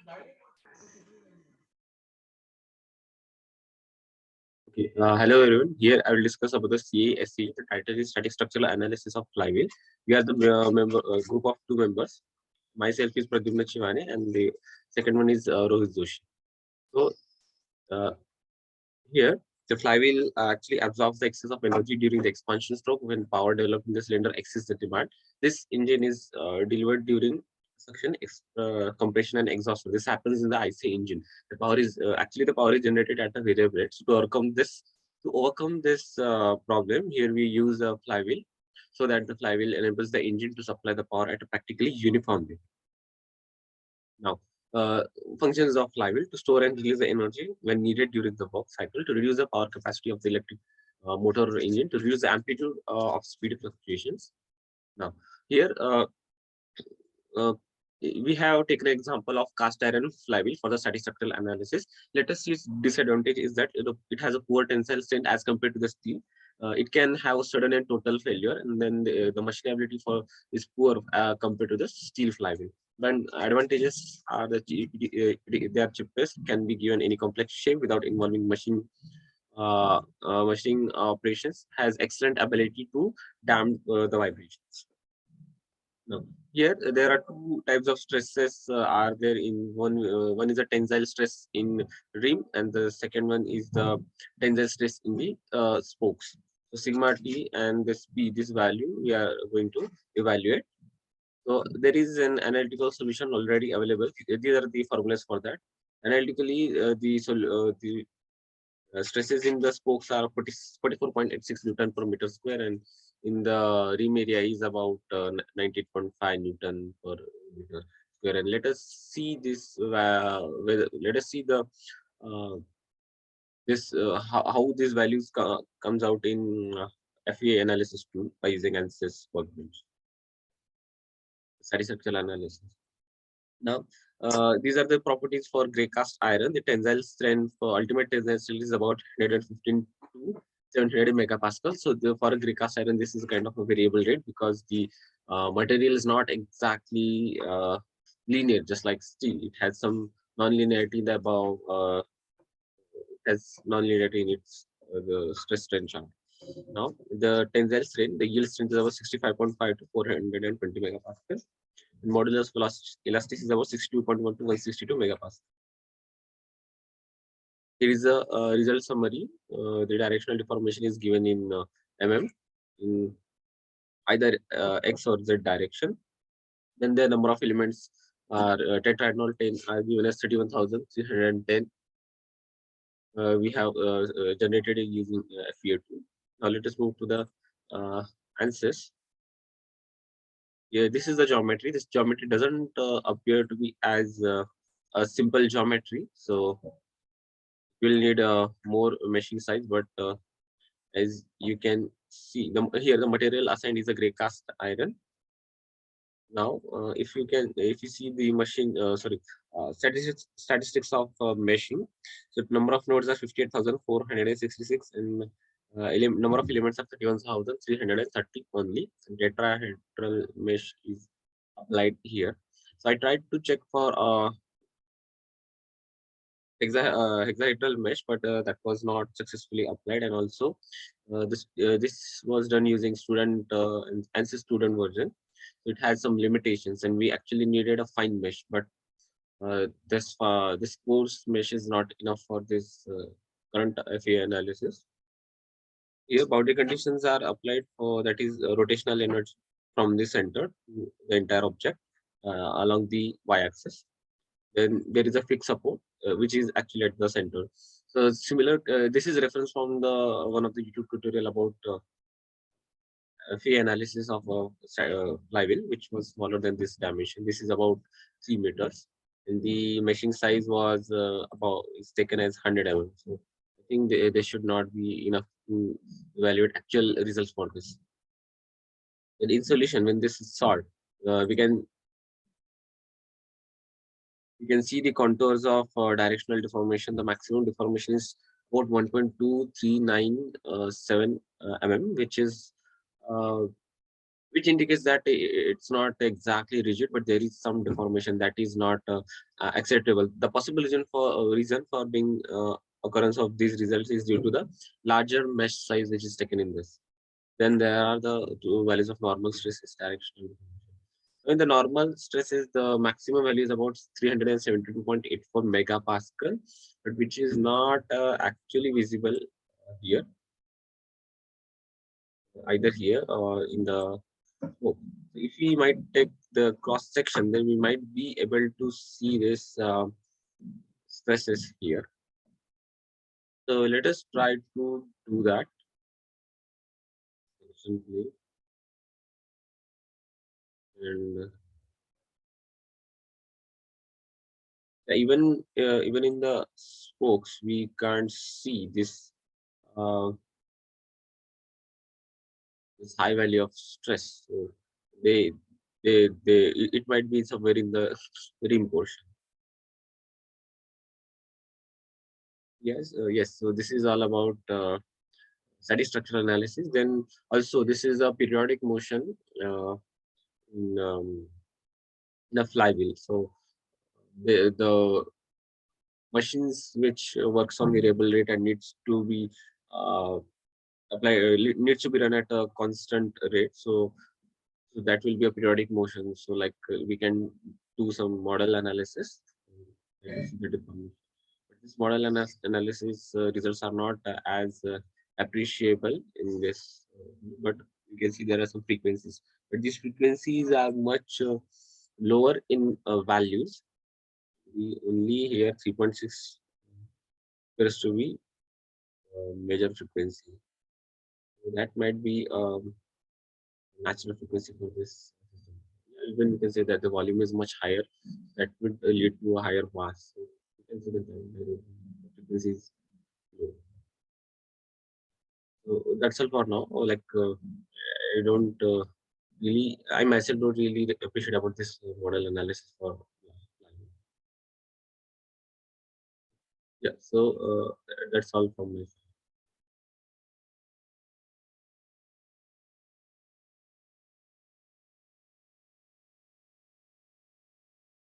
Okay. Hello everyone. Here I will discuss about the CASC. The title is Static Structural Analysis of Flywheel. We are the group of two members. Myself is Pradyumna Chivane and the second one is Rohit Joshi. So uh, here the flywheel actually absorbs the excess of energy during the expansion stroke when power developed in the cylinder exceeds the demand. This engine is delivered during suction, compression, and exhaust. This happens in the IC engine. The power is actually the power is generated at a variable rate. So to overcome this problem, here we use a flywheel so that the flywheel enables the engine to supply the power at a practically uniform rate. Now, uh, functions of flywheel to store and release the energy when needed during the work cycle, to reduce the power capacity of the electric motor or engine, to reduce the amplitude of speed fluctuations. Now, here uh, we have taken an example of cast iron flywheel for the static structural analysis. Let us see its disadvantage is that it has a poor tensile strength as compared to the steel. It can have sudden and total failure, and then the machinability for is poor compared to the steel flywheel. But advantages are that they are cheapest, can be given any complex shape without involving machining operations, has excellent ability to damp the vibrations. No. Here there are two types of stresses are there in one. One is a tensile stress in rim, and the second one is the tensile stress in the spokes. So sigma t and this p, this value we are going to evaluate. So there is an analytical solution already available. These are the formulas for that. Analytically, the stresses in the spokes are 44.86 Newton per meter square, and in the rim area is about 98.5 Newton per meter square. And let us see this. Let us see the uh, this how these values comes out in FEA analysis tool by using Ansys Workbench, statistical analysis. Now, these are the properties for gray cast iron. The tensile strength for ultimate tensile strength is about 115 to 700 megapascal. So for a gray cast iron, this is kind of a variable rate because the material is not exactly linear, just like steel. It has some non-linearity in the above, has non-linearity in its the stress strength chart. Now, the tensile strength, the yield strength is about 65.5 to 420 megapascal. And modulus elasticity is about 62.1 to 162 megapascal. Here is a result summary. The directional deformation is given in in either x or z direction. Then the number of elements are tetrahedral 10 are given as 31,310. We have generated it using FEA2. Now let us move to the answers. Yeah, this is the geometry. This geometry doesn't appear to be as a simple geometry. So we'll need more meshing size, but as you can see, here the material assigned is a gray cast iron. Now, if you see the machine, statistics of meshing. So number of nodes are 58,466, and number of elements are 31,330 only. Tetrahedral mesh is applied here. So I tried to check for hexahedral mesh, but that was not successfully applied. And also, this was done using Ansys student version. So it has some limitations, and we actually needed a fine mesh. But this coarse mesh is not enough for this current FA analysis. Here, boundary conditions are applied for that is rotational energy from the center to the entire object along the y-axis. Then there is a fixed support, which is actually at the center. So similar, this is a reference from the one of the YouTube tutorial about fee analysis of a flywheel, which was smaller than this dimension. This is about 3 meters, and the meshing size was about it's taken as 100 mm. So I think they should not be enough to evaluate actual results for this. And in solution, when this is solved, we can you can see the contours of directional deformation. The maximum deformation is about 1.2397 mm, which is which indicates that it's not exactly rigid, but there is some deformation that is not acceptable. The possible reason for being occurrence of these results is due to the larger mesh size which is taken in this. Then there are the two values of normal stresses, directional. When the normal stress is the maximum value is about 372.84 megapascal, but which is not actually visible here, either here or in the scope. If we might take the cross section, then we might be able to see this stresses here. So let us try to do that simply. And even in the spokes, we can't see uh, this high value of stress. So they it might be somewhere in the rim portion. Yes, yes. So this is all about static structural analysis. Then also this is a periodic motion in, in a flywheel. So the machines which works on variable rate and needs to be uh, needs to be run at a constant rate. So that will be a periodic motion. So like we can do some model analysis and see the deformation. But this model analysis results are not as appreciable in this, but you can see there are some frequencies. But these frequencies are much lower in values. We only here 3.6 appears to be major frequency. So that might be natural frequency for this system. Even you can say that the volume is much higher, that would lead to a higher mass. So you can say that the frequency is low. So that's all for now. I don't really, I myself don't really appreciate about this model analysis for. Yeah. So that's all from me.